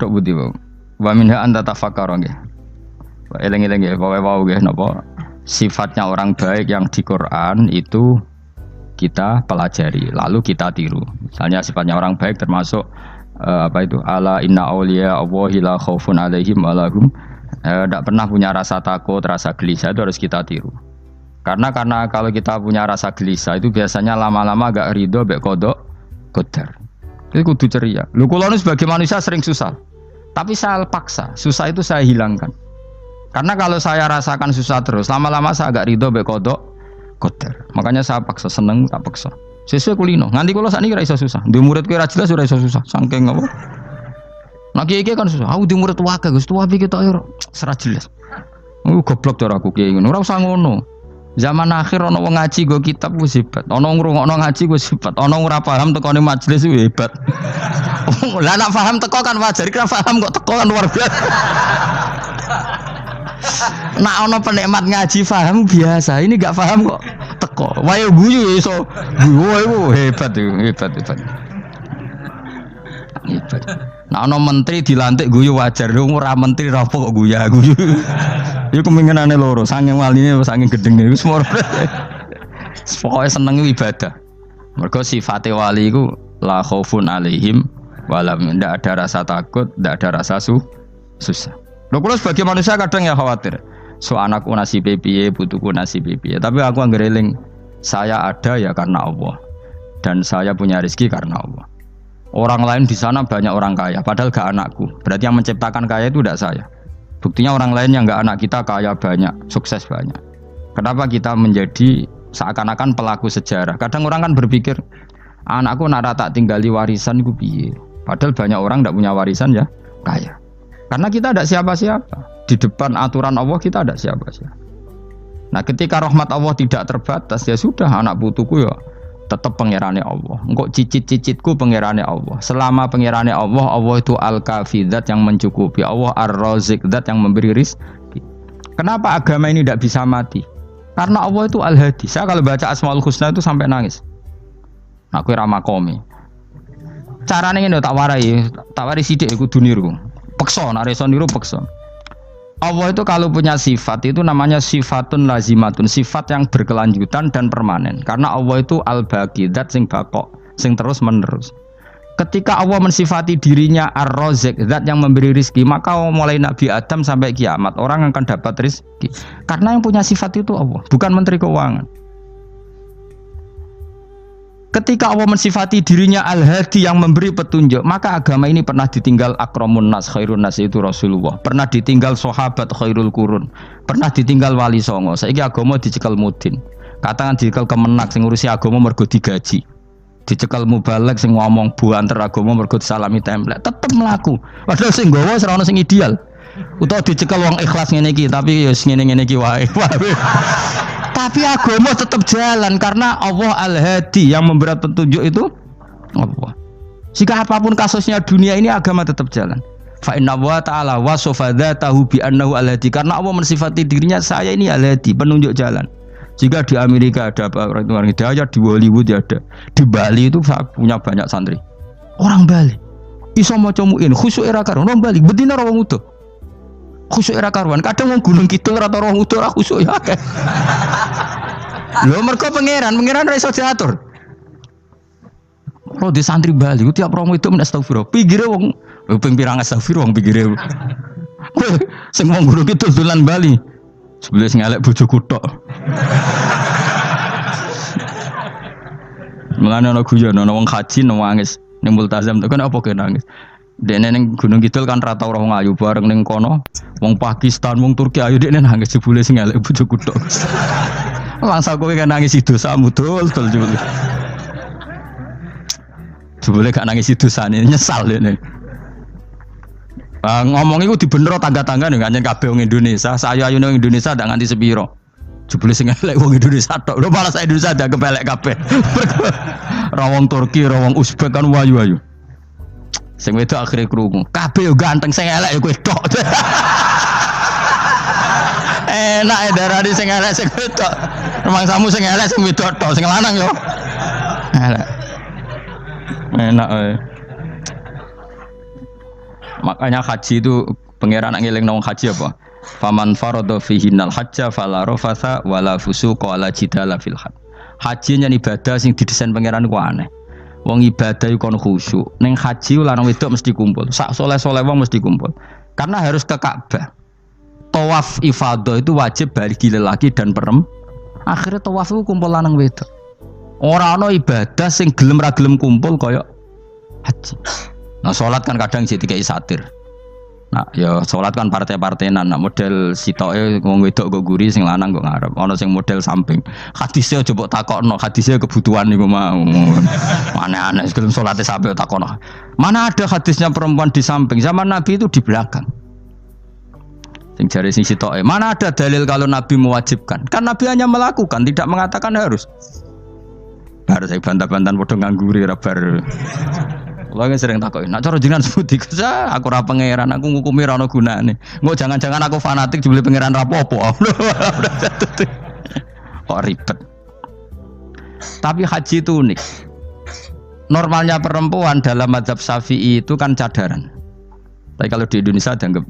tok budi wae. Wa minha anta tafakkara nggih. Eleng-eleng nggih pokoke wau nggih napa sifatnya orang baik yang di Quran itu kita pelajari lalu kita tiru. Misalnya sifatnya orang baik termasuk apa itu ala inna auliya Allahi la khaufun alaihim wa lahum tidak pernah punya rasa takut, rasa gelisah, itu harus kita tiru. Karena kalau kita punya rasa gelisah itu biasanya lama-lama agak ridho, mbek kodok, qadar. Itu kudu ceria. Lu kula nu sebagai manusia sering susah. Tapi saya paksa, susah itu saya hilangkan. Karena kalau saya rasakan susah terus, lama-lama saya agak ridho, mbek kodok, qadar. Makanya saya paksa, seneng tak paksa. Sesuai kulino. Nganti kula sakniki ra iso susah. Di murid kowe ra jelas ora iso susah. Saking apa? Nah kiai kan susah. Aku di murid wae Gus, tuwa iki tok ora jelas. Goblok cara aku kiai ngono. Ora usah ngono. Zaman akhir ana wong ngaji go kitab wis hebat. Ana ngrungokno ngaji wis hebat. Ana ora paham tekone majelis wis hebat. Lah nek paham teko kan wajar, kira paham kok teko kan luar biasa. Nak ana penikmat ngaji paham biasa. Ini enggak paham kok teko. Wae guyu iso. Guyu hebat hebat. Hebat. Nah, ana menteri dilantik guyu wajar, ora menteri rapo kok guyu. Iku kemungkinane loro, saking waline saking gedenge wis moro. Pokoke seneng ibadah. Mergo sifate wali iku la khaufun alaihim walam ndak ada rasa takut, ndak ada rasa susah. Lho kula sebagai manusia kadang ya khawatir. So anakku nasibe piye, putuku nasibe piye. Tapi aku anggere eling saya ada ya karena Allah. Dan saya punya rezeki karena Allah. Orang lain di sana banyak orang kaya, padahal gak anakku. Berarti yang menciptakan kaya itu tidak saya. Buktinya orang lain yang gak anak kita kaya banyak, sukses banyak. Kenapa kita menjadi seakan-akan pelaku sejarah? Kadang orang kan berpikir, anakku nak tak tinggali warisan itu piye. Padahal banyak orang tidak punya warisan ya kaya. Karena kita tidak siapa-siapa. Di depan aturan Allah kita tidak siapa-siapa. Nah ketika rahmat Allah tidak terbatas, ya sudah anak putuku ya tetap pangerane Allah. Engkau cicit-cicitku pangerane Allah. Selama pangerane Allah, Allah itu al-kafi, zat yang mencukupi. Allah ar-razik, zat yang memberi rizki. Kenapa agama ini tidak bisa mati? Karena Allah itu al-hadi. Saya kalau baca Asmaul Husna itu sampai nangis. Aku ramakomi. Caranya ini tak warai sidik aku duniru. Pekso, nareso niru pekso. Allah itu kalau punya sifat itu namanya sifatun lazimatun, sifat yang berkelanjutan dan permanen. Karena Allah itu al-baqi, zat sing baqo, sing terus menerus. Ketika Allah mensifati dirinya ar-razik, zat yang memberi rizki, maka mulai Nabi Adam sampai kiamat orang akan dapat rizki. Karena yang punya sifat itu Allah, bukan Menteri Keuangan. Ketika Allah mensifati dirinya al-hadi yang memberi petunjuk, maka agama ini pernah ditinggal akramun nas, khairun nas itu Rasulullah. Pernah ditinggal sahabat khairul qurun. Pernah ditinggal wali songo. Saiki agama dicekel mudin. Katakan dicekel kemenak sing ngurusi agama mergo digaji. Dicekel mubalek sing ngomong buanter agama mergo disalami template. Tetep mlaku. Padahal sing nggawa ora ono sing ideal. Utawa dicekel wong ikhlas ngene iki, tapi ya ngene-ngene iki wae. Tapi agama tetap jalan karena Allah al-hadi yang memberi petunjuk itu Allah. Jika apapun kasusnya dunia ini agama tetap jalan. Fa inna wa ta'ala wasofa dzatahu bi annahu al-hadi, karena Allah mensifati dirinya saya ini al-hadi, penunjuk jalan. Jika di Amerika ada orang hidayah, di Hollywood ada, di Bali itu saya punya banyak santri. Orang Bali iso maca muin khusyuk era karo orang Bali bedina ora wong utuh. Khusyuk era karuan, kadang wong Gunung Kidul rata roh utuh ora khusyuk ya akeh. Lho mergo pangeran ora iso diatur. Kalau di santri Bali ku tiap romo itu men astagfirullah. Pikire wong ping pirang astagfirullah wong pikire. Sing wong Gunung Kidul dolan Bali. Sebelah ngelek bojoku tok. Mulane ana guyon ana wong haji nangis ning multazam to kan apa ke nangis. Dene ning Gunung Kidul kan rata ora wong ayu bareng ning kono, wong Pakistan, wong Turki ayu dekne nangis jebule sing elek bojoku tok. Langsung kowe kan nangis dosamu dul jebule. Jebule gak nangis dosane nyesal dene. Ngomong iku dibenero tangga-tangga ning kanjen kabeh wong Indonesia, saya ayu ning Indonesia ndak nganti sepiro. Jebule sing elek wong Indonesia tok. Lho malah sak Indonesia ndak kepelek kabeh. Ra wong Turki, ra wong Uzbek kan ayu-ayu. Sing wedok akhire krungu. Kabeh yo ganteng, sing elek yo kowe tok. Enak e darani sing elek sing wedok. Rumangsamu sing elek sing wedok tok, sing lanang yo. Elek. Enak e. Makanya haji itu pangeran ngeling nang haji apa? Faman farada fihinnal hajja fala rafatha wala fusuqa wala jidala fil hajj. Haji nyen ibadah sing didesain pangeran ku aneh. Wong ibadah iku kon khusyuk. Ning haji lanang wedok mesti kumpul. Sak soleh-soleh wong mesti kumpul. Karena harus ke Ka'bah. Tawaf ifadah itu wajib bagi lelaki dan perempuan. Akhirnya tawaf itu kumpul lanang wedok. Ora ana ibadah sing gelem ra gelem kumpul kaya haji. Nah sholat kan kadang sih dikai satir. Nah ya sholat kan partai-partainan. Nah model sitoke wong wedok kok guri sing lanang kok ngarep. Ana sing model samping. Hadise aja mbok takokno, hadise kebutuhan niku mau. Aneh-aneh sebelum sholatnya sampai takokno. Mana ada hadisnya perempuan di samping? Zaman Nabi itu di belakang. Sing jare sing sitoke. Mana ada dalil kalau Nabi mewajibkan? Kan Nabi hanya melakukan, tidak mengatakan harus. Baru saya bantah-bantahan padha ngangguri ra bar. Kula sering takoki, nak cara jenengan sebuti aku ora pangeran, aku ngukumi ra ono gunane. Engko jangan-jangan aku fanatik jebule pangeran ra apa-apa. Kok ribet. Tapi haji itu unik. Normalnya perempuan dalam mazhab Syafi'i itu kan cadaran. Tapi kalau di Indonesia dianggap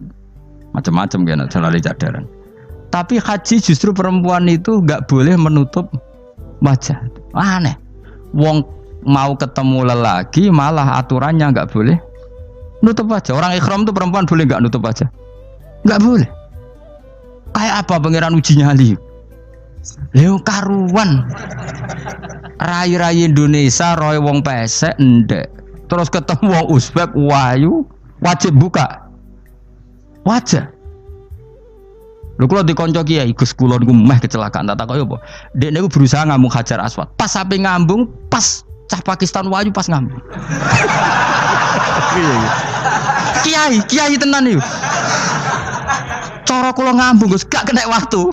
macam-macam kan, selalu cadaran. Tapi haji justru perempuan itu enggak boleh menutup wajah. Aneh. Wong mau ketemu lelaki malah aturannya nggak boleh nutup wajah. Orang ikhram tuh perempuan boleh nggak nutup wajah? Nggak boleh. Kayak apa pangeran uji nyali? Leo karuan. Rai-rai Indonesia roy wong pesek ndek. Terus ketemu wong Uzbek wayu wajib buka wajah. Lho kula dikonco kiai Gus kula niku meh kecelakaan tak takoki apa. Dek niku berusaha ngambung Hajar Aswad. Pas sampe ngambung pas cah Pakistan wayu pas ngambung. Kiai tenan iki. Cara kula ngambung Gus gak kena waktu.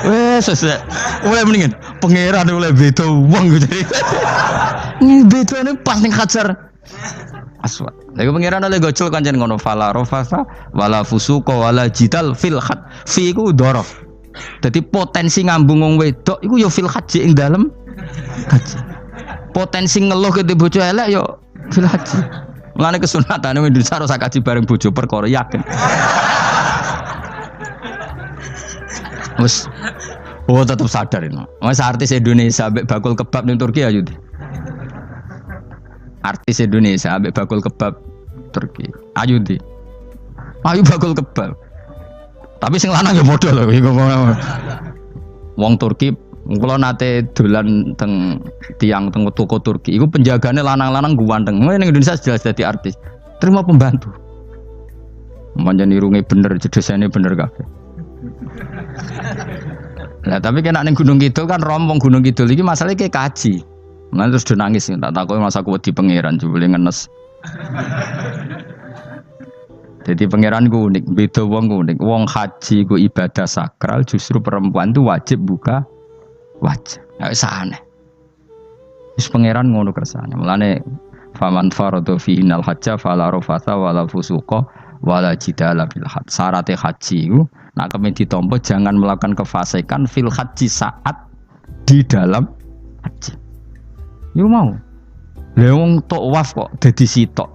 Wes sesek. Oleh mendingan pangeran oleh beda wong gitu. Ini bedane pas ning Hajar Aswad. Lha pangeran oleh gocul kancen ngono fala rafasa wala fusuqa wala jidal fil khat. Fi iku dhorof. Jadi potensi ngambung wong wedok iku ya fil haji ing dalem haji. Potensi ngeluh ke bojo elek ya fil haji. Mulane kesunatane Indonesia harus kaji bareng bojo perkara yakin. Wes tetap sadar ini. Mas artis Indonesia ambek bakul kebab ning Turki ayo. Artis Indonesia ambek bakul kebab Turki. Ayo di. Ayo bakul kebab. Tapi sing lanang ya modal lho. Wong Turki, kula nate dolan teng tiang teng toko Turki. Iku penjagane lanang-lanang guanteng. Ning Indonesia jelas dadi artis. Terima pembantu. Manjan irunge bener, jedesane bener kabeh. Lah tapi kena ning Gunung Kidul kan rombong Gunung Kidul iki masalahnya kayak kaji. Nah terus do nangis tak takoki masa aku wedi pangeran jebule ngenes. Jadi pangeran ku unik, beda wong unik. Wong haji ku ibadah sakral, justru perempuan itu wajib buka wajah. Nggak aneh. Terus pangeran ngono kersane. Mulane faman farada fihinnal hajja fala rafatha wala fusuqa wala jidala fil hajj. Syarat haji ku nak kemen ditampa jangan melakukan kefasikan fil haji saat di dalam haji. Yo mau. Lha wong tawaf kok dadi sitok.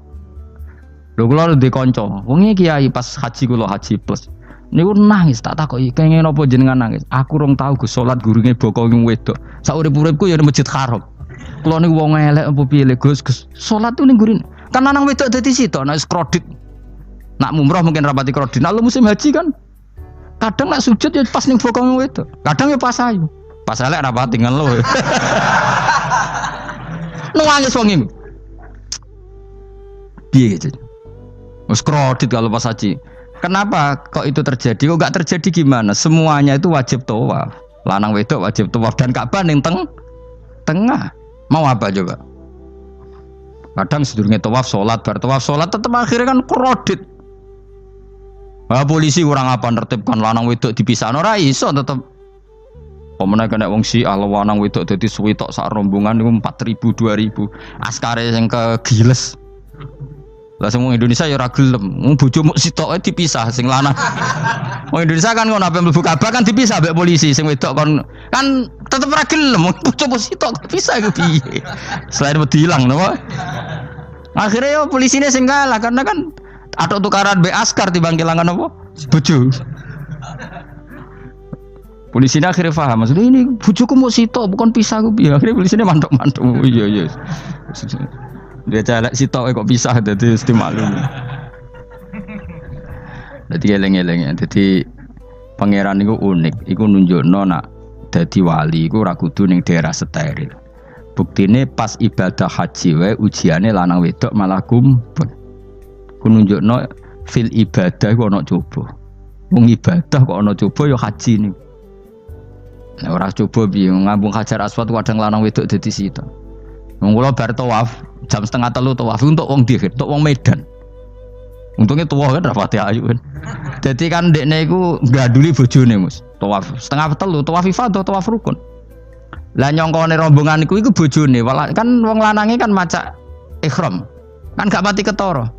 Lho kula ndek kanca, wong iki kiai pas haji kula haji plus. Niku nangis tak takoki, kenging napa jenengan nangis? Aku rong tau Gus salat gurunge bokong wedok. Sak urip-uripku ya Masjid Haram. Kula niku wong elek apa piye le Gus? Salat tuh ning gurine. Kan lanang wedok dadi sitok nek kredit. Nak mumrah mungkin rapati kredit. Nak musim haji kan kadang nak sujud ya pas ning bokong wedok. Kadang ya pas ayu. Pas elek rapati ngelo. Nangis wong iki. Piye gitu? Wes kredit kalau pas haji. Kenapa kok itu terjadi? Kok enggak terjadi gimana? Semuanya itu wajib tawaf. Lanang wedok wajib tawaf dan Ka'bah ning tengah. Mau apa coba? Kadang sedurunge tawaf salat, bar tawaf salat tetep akhirnya kan kredit. Ah polisi kurang apa nertibkan lanang wedok dipisahno ora iso tetep. Pemene kena wong Syiah lanang wedok dadi suwitok sak rombongan niku 4.000 2.000. Askare sing kegiles. Lah semua Indonesia ya ora gelem. Bojo muk sitoke dipisah sing lanang. Wong Indonesia kan ngono ape mlebu Ka'bah kan dipisah mbek polisi sing wedok kan tetep ora gelem. Bojo muk sitok dipisah iku piye? Selain wedi ilang napa? Akhirnya yo polisine sing kalah karena kan atau tukaran be askar timbang kelangan apa? Bojo. Polisine akhirnya paham maksudnya ini bojoku mau sitok bukan pisah ku piye. Akhirnya polisine mantuk-mantuk. Oh, iya. Dia calek sitok kok pisah dadi mesti maklum. Dadi eleng-eleng. Dadi pangeran iku unik, iku nunjukno nak dadi wali iku ora kudu ning daerah steril. Buktine pas ibadah haji wae ujiane lanang wedok malah kumpul. Ku nunjukno fil ibadah iku ana coba. Wong ibadah kok ana coba ya haji niku. Nek ora coba piye ngambung Hajar Aswad kadang lanang wedok dadi sita. Wong kula bar tawaf jam 2:30 tawaf untuk wong dihir, untuk wong Medan. Untungnya tua kan rapati ayu kan. Jadi kan dekne iku ngganduli bojone Mus. Tawaf 2:30 tawaf ifadah tawaf rukun. Lah nyongkone rombongan iku bojone, kan wong lanange kan macak ihram. Kan gak pati ketara.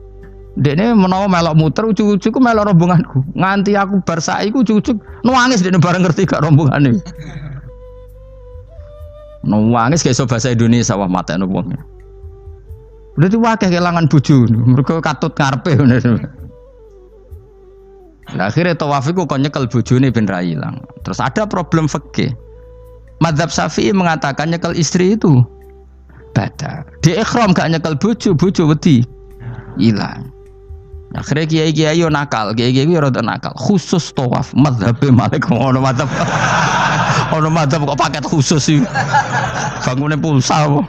Dekne menawa melok muter ujug-ujug ku melok rombonganku. Nganti aku bar saiki ujug-ujug nangis dekne bareng ngerti gak rombongane. Nangis gak iso bahasa Indonesia wah matene wong. Berarti wakil kelangan bojo, mereka katut ngarepe. Nah, akhirnya tawaf iku kon nyekel bojone ben ra ilang. Terus ada problem fikih. Madzhab Syafi'i mengatakan nyekel istri itu batal. Di ikhram gak nyekel bojo wedi ilang. Akhirnya kiai-kiai yo nakal, kiai-kiai yo rada nakal. Khusus tawaf madzhab Malik ngono madzhab. Ono madzhab kok paket khusus sih. Bangune pulsa apa?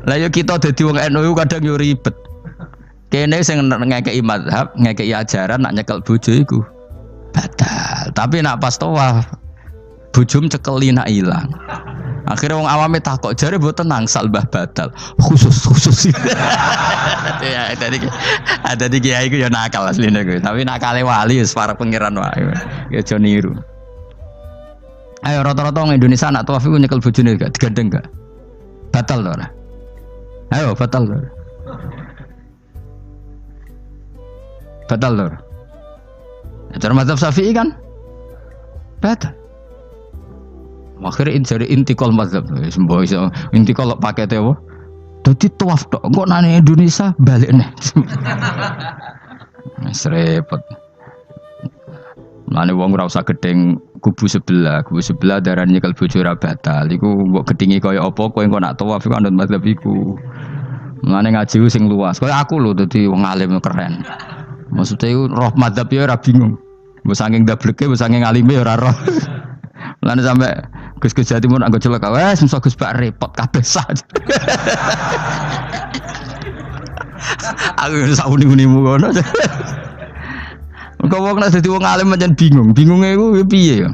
Lah yo kita dadi wong NU kadang yo ribet. Kene sing ngekeki mazhab, ngekeki ajaran nak nyekel bojo iku batal. Tapi nak pas tawaf bojom cekeli nak ilang. Akhirnya wong awame takok jare mboten nangsal mbah batal. Khusus. Ya tadi kiai iku yo nakal asline kuwi. Tapi nakale wali wis para pangeran wae. Ya aja niru. Ayo rata-rata wong Indonesia nak tawaf iku nyekel bojone gak digandeng gak? Batal to ora? Ayo batal lor. Batal lor. Cara mazhab Syafi'i kan batal. Akhirnya jadi intikal mazhab. Semboh iso intikal pakete apa? Dadi tawaf tok. Kok nang Indonesia balik nih. Wis repot. Mane wong ora usah gedeng kubu sebelah darane nyekel bojo ora batal. Iku mbok gedhingi kaya apa kowe engko nak tawaf iku anut mazhab iku. Mane ngaji sing luas. Kaya aku lho dadi wong alim keren. Maksudnya iku roh mazhab ya ora bingung. Mbok saking dableke, mbok saking alime ora roh. Mane sampe Gus-gus Jawa Timur anggo celaka wes musa Gus Bak repot kabeh sah. Aku sak uni-unimu ngono. Kok wong nek dadi wong alim pancen bingung. Bingunge iku piye ya?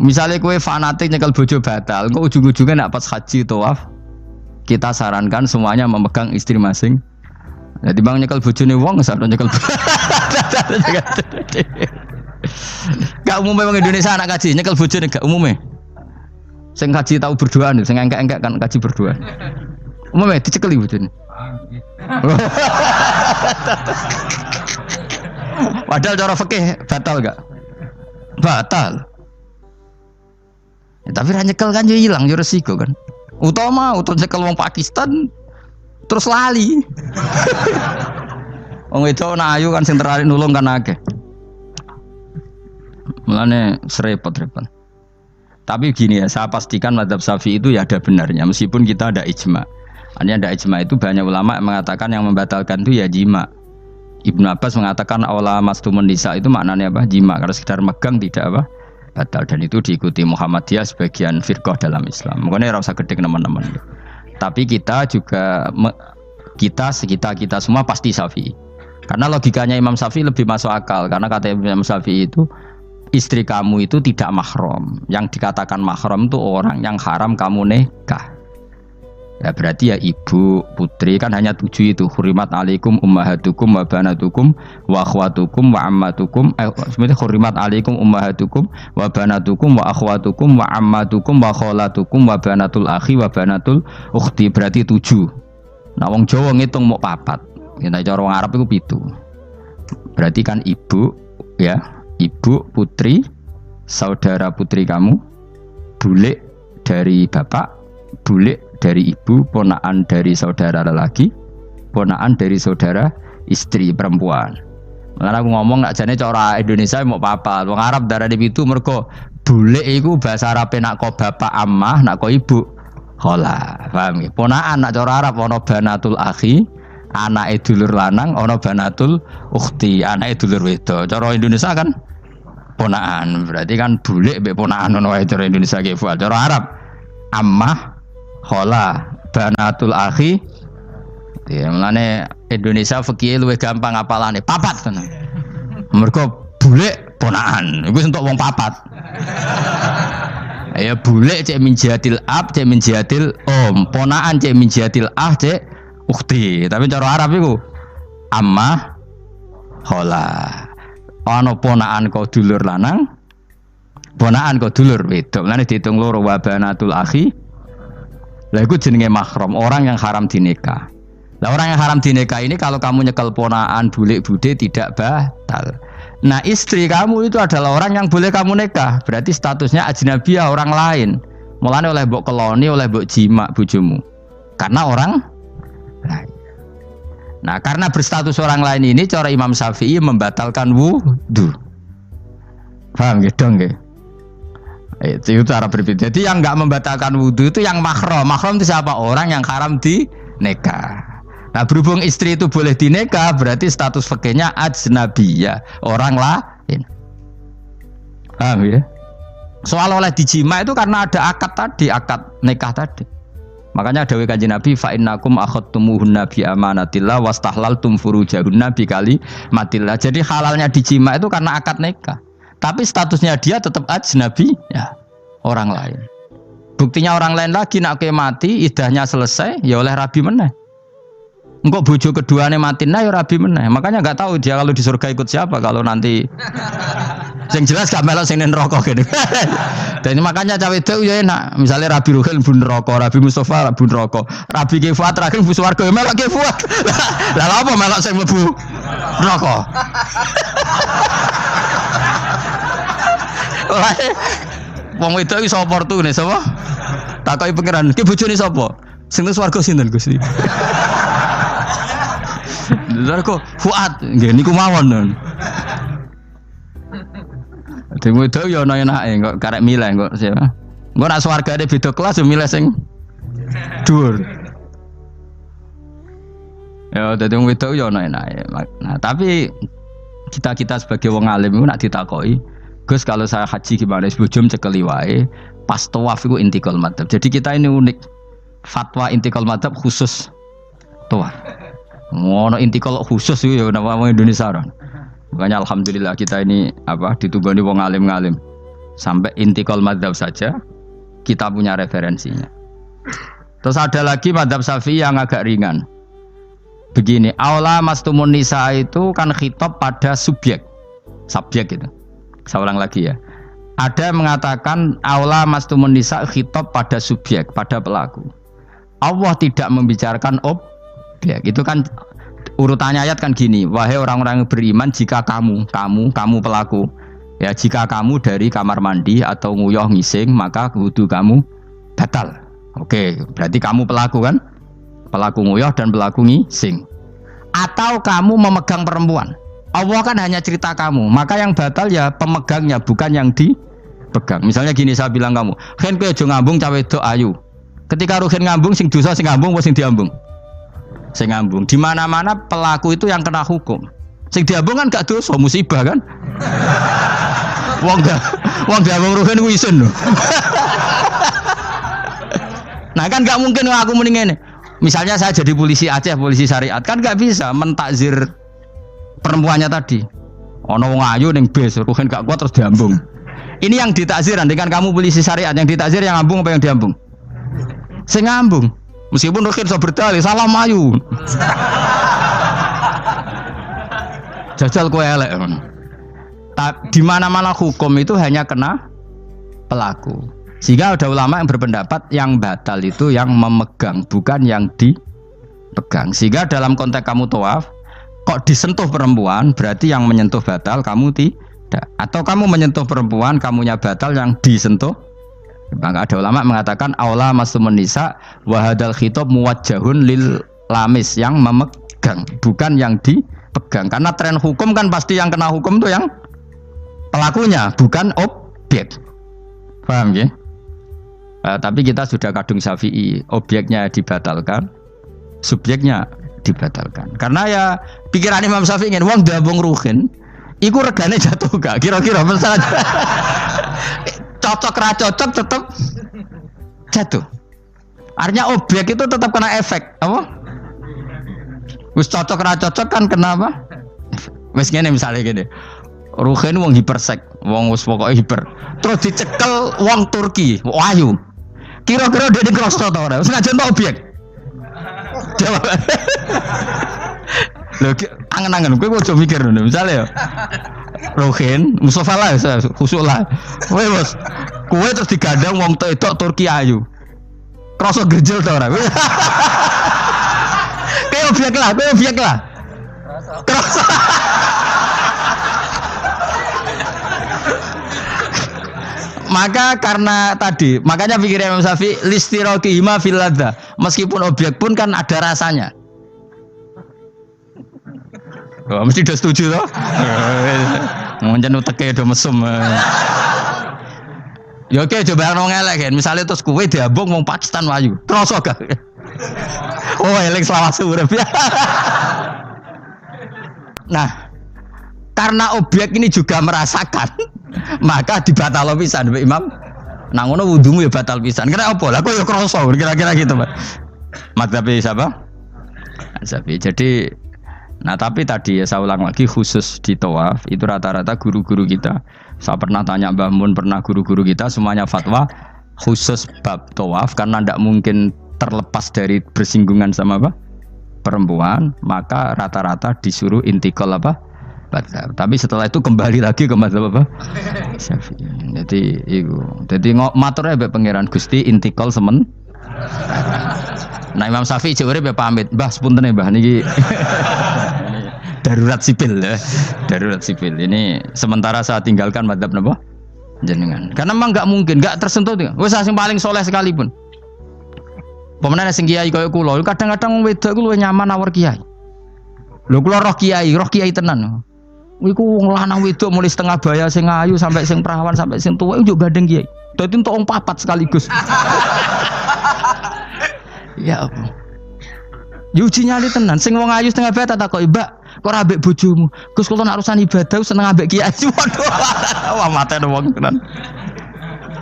Misale kowe fanatik nyekel bojo batal, kok ujung-ujungnya nek pas haji tawaf kita sarankan semuanya memegang istri masing. Jadi bang nyekel bojone wong sampe nyekel. Gak umumnya wong Indonesia anak kaji nyekel bojone gak umumnya. Sing kaji tahu berduaan, sing engkek-engkek kan kaji berduaan. Umumnya dicekeli bojone. Padahal cara fikih batal gak? Batal. Ya, tapi ra nyekel kan yo ilang yo resiko kan. Utama nyekel wong Pakistan terus lali. Wong wedok ayu kan sing tertarik nulung kan akeh. Mulane serepot-repot. Tapi gini ya, saya pastikan mazhab Syafi'i itu ya ada benarnya meskipun kita ada ijma. Hanya ada ijma itu banyak ulama yang mengatakan yang membatalkan itu ya jima. Ibnu Abbas mengatakan awla mastumun nisa itu maknanya apa? Jima. Kalau sekedar megang tidak apa? Batal, dan itu diikuti Muhammadiyah sebagian firqah dalam Islam. Makanya rasa gede teman-teman. Tapi kita juga kita semua pasti Syafi'i. Karena logikanya Imam Syafi'i lebih masuk akal. Karena kata Imam Syafi'i itu istri kamu itu tidak mahram. Yang dikatakan mahram itu orang yang haram kamu nikah. Ya berarti ya ibu, putri kan hanya 7 itu. Hurimat alaikum ummahatukum wa banatukum wa akhwatukum wa ammatukum. Sebenarnya hurimat alaikum ummahatukum wa banatukum wa akhwatukum wa ammatukum wa kholatukum wa banatul akhi wa banatul ukhti. Berarti 7. Nah wong Jawa ngitung mau 4. Kita cara wong Arab itu 7. Berarti kan ibu, ya, ibu, putri, saudara putri kamu, bule dari bapak, bule dari ibu, ponakan dari saudara lelaki, ponakan dari saudara istri perempuan. Karena aku ngomong nak jane cara Indonesia mau papat. Wong Arab darah di itu mergo bule iku bahasa Arab nak ko bapak ammah, nak ko ibu khola. Paham ya? Ponakan nak cara Arab ana banatul akhi, anake dulur lanang, ana banatul ukhti, anake dulur wedok. Cara Indonesia kan ponakan. Berarti kan bule mbek ponakan ono wae cara Indonesia ki. Cara Arab ammah, khola, banatul akhi. Ya, mulane Indonesia fikih luwih gampang apalane papat tenan. Mergo bule ponakan, iku entuk wong papat. Ya bule cek min jihatil ab, cek min jihatil om, ponakan cek min jihatil ah, cek ukhti. Tapi cara Arab iku ammah khola. Ana ponakan kok dulur lanang, ponakan kok dulur wedok. Mulane diitung loro wa banatul akhi. Lah iku jenenge mahram, orang yang haram dinikah. Nah orang yang haram dinikah ini kalau kamu nyekel ponaan bulik bude tidak batal. Nah istri kamu itu adalah orang yang boleh kamu nikah. Berarti statusnya ajnabiyah, orang lain. Mulane oleh mbok keloni, oleh mbok jima bojomu. Karena orang lain. Nah karena berstatus orang lain ini cara Imam Syafi'i membatalkan wudu. Paham gitu nggih? Itu cara berbeda. Jadi yang enggak membatalkan wudu itu yang mahram. Mahram itu siapa? Orang yang haram dinikah. Nah berhubung istri itu boleh dinikah, berarti status fikihnya ajnabiyah, orang lain. Paham ya? Soal oleh dijima itu karena ada akad tadi, akad nikah tadi. Makanya dawuh Kanjeng Nabi, fa innakum akhadtumuhunna bi amanatillah wastahlaltum furujahunna bi kalimatillah. Jadi halalnya dijima itu karena akad nikah. Tapi statusnya dia tetap ajnabi, ya, orang lain. Buktinya orang lain lagi nak mati, idahnya selesai, ya oleh rabi meneh. Engkau bojo keduanya mati nah ya rabi meneh. Makanya nggak tahu dia kalau di surga ikut siapa kalau nanti. Yang jelas gak melok sing neraka gitu. Dan makanya cawe itu ya enak. Misalnya Rabi Ruhil bun neraka, Rabi Mustafa bun neraka, Rabi Kifat terakhir bun swarga melok Kifat. Lah apa melok sing mlebu neraka? Wong wedok iki sapa portune sapa? Takoki pangeran, ki bojone sapa? Sing swarga sinten Gusti? Lha kok Fuad nggih niku mawon. Dene wedok yo ana enake kok karek milih kok siapa. Engko nek swargane beda kelas yo milih sing dhuwur. Ya dadi wong wedok yo ana enake. Nah, tapi kita sebagai wong alim iku nek ditakoki, Gus kalau saya haji gimana? Sebujum cekeli wae, pas tawaf iku intikal madhab. Jadi kita ini unik. Fatwa intikal madhab khusus tawaf. Ngono intikal khusus itu ya nama orang Indonesia kan. Makanya alhamdulillah kita ini ditugani wong alim-alim. Sampai intikal madhab saja kita punya referensinya. Terus ada lagi madhab Syafi'i yang agak ringan. Begini, aula mastumun nisa itu kan khitab pada subjek gitu. Saya ulang lagi ya. Ada yang mengatakan aula mastumun nisa khitab pada subjek, pada pelaku. Allah tidak membicarakan objek. Itu kan urutannya ayat kan gini. Wahai orang-orang yang beriman, jika kamu pelaku. Ya, jika kamu dari kamar mandi atau nguyuh ngising, maka wudu kamu batal. Oke, berarti kamu pelaku kan? Pelaku nguyuh dan pelaku ngising. Atau kamu memegang perempuan. Allah kan hanya cerita kamu, maka yang batal ya pemegangnya, bukan yang dipegang. Misalnya gini, saya bilang kamu, "Ken kowe aja ngambung cawe wedok ayu." Ketika ruhen ngambung, sing dosa sing ngambung apa sing diambung? Sing ngambung. Di mana-mana pelaku itu yang kena hukum. Sing diambung kan gak dosa, musibah kan? Wong diambung ruhen ku isin lho. Nah kan gak mungkin aku mending ngene. Misalnya saya jadi polisi Aceh, polisi syariat, kan gak bisa mentakzir perempuannya tadi. Ono wong ayu ning bis, ruhen gak kuat terus diambung. Ini yang ditakzir, dengan kamu polisi syariat, yang ditakzir yang ngambung apa yang diambung? Sing ngambung. Meskipun ruhen so berdalih, salah mayu. Jajal kowe elek. Di mana-mana hukum itu hanya kena pelaku. Sehingga ada ulama yang berpendapat yang batal itu yang memegang, bukan yang dipegang. Sehingga dalam konteks kamu tawaf, kok disentuh perempuan, berarti yang menyentuh batal, kamu tidak. Atau kamu menyentuh perempuan, kamunya batal, yang disentuh Maka ada ulama mengatakan aula masumun nisa wa hadzal khitab muwajjahun lil lamis yang memegang, bukan yang dipegang. Karena tren hukum kan pasti yang kena hukum itu yang pelakunya, bukan objek. Paham ya? Tapi kita sudah kadung Syafi'i, objeknya dibatalkan, subjeknya dibatalkan. Karena ya pikiran Imam Syafi'i ingin wong dabung ruhin, iku regane jatuh gak? Kira-kira misalnya cocok ra cocok tetap jatuh. Artinya objek itu tetap kena efek, apa? Wis cocok ra cocok kan kenapa? Wis ngene misalnya gini. Ruhin wong hipersek, wong wis pokoke hiper. Terus dicekel wong Turki, ayu. Kira-kira dia dikrosno ta ora? Wis ngajen objek. Jawab. Lho angen-angen kowe ojo mikir ngono. Misale ya. Ruhin, Mustafa lah, khusuk lah. Kowe bos, kowe terus digandeng wong wedok Turki ayu. Krasa gerjel ta ora? Kowe objek lah. Krasa. Maka karena tadi, makanya pikirnya Imam Syafi'i listiroki hima fil ladza. Meskipun objek pun kan ada rasanya. Oh, mesti udah setuju toh? Ngoncen uteke do mesum. Ya oke coba nang elek kan. Misale terus kowe diambung wong Pakistan wayu. Kroso gak? Oh, elek selawase urip. Nah, karena objek ini juga merasakan, maka dibatal pisan Mbak Imam. Nang ngono wudumu ya batal pisan. Kira apa? Lah kok ya kroso kira-kira gitu, Pak. Madzhab siapa? Syafi'i. Jadi nah tapi tadi ya saya ulang lagi khusus di tawaf itu rata-rata guru-guru kita. Saya pernah tanya Mbah Mun, pernah guru-guru kita semuanya fatwa khusus bab tawaf karena tidak mungkin terlepas dari bersinggungan sama apa? Perempuan, maka rata-rata disuruh intikal apa? Madzhab. Tapi setelah itu kembali lagi ke madzhab apa? Syafi'i. Jadi itu. Jadi maturnya mbek pangeran Gusti intikal semen. Nah Imam Syafi'i cek urip ya pamit. Mbah sepunten Mbah niki. Darurat sipil ya. Darurat sipil. Ini sementara saya tinggalkan madzhab napa? Jenengan. Karena memang enggak mungkin, enggak tersentuh. Wis sing paling soleh sekalipun. Pemenang sing kiai kaya kula, kadang-kadang wedok iku luwih nyaman awor kiai. Lho kula roh kiai tenan. Iku wong lanang wedok mulai setengah baya sing ayu sampai sing perawan sampai sing tuwa iku gandeng kiai. Dadi entuk wong papat sekaligus. Ya apa? Yuji nyali tenan, sing wong ayu setengah baya tak takoki, "Mbak, kok ora ambek bojomu?" Gus kula nak urusan ibadah seneng ambek kiai. Waduh. Wah mate wong tenan.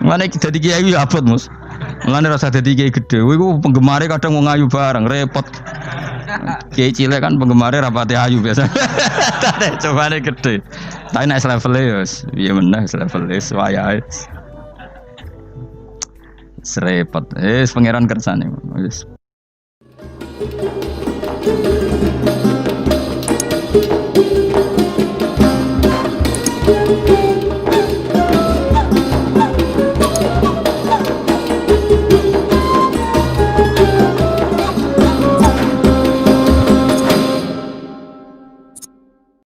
Mane dadi kiai ya abot, Mus. Mulane rasa dadi kiai gedhe. Kowe iku penggemare kadang wong ayu bareng, repot. Kiai cilik kan penggemare rapati ayu biasa. Cobane gedhe. Tapi nek level ya wis piye meneh level wis wayahe. Serepot. Pangeran kersane wis.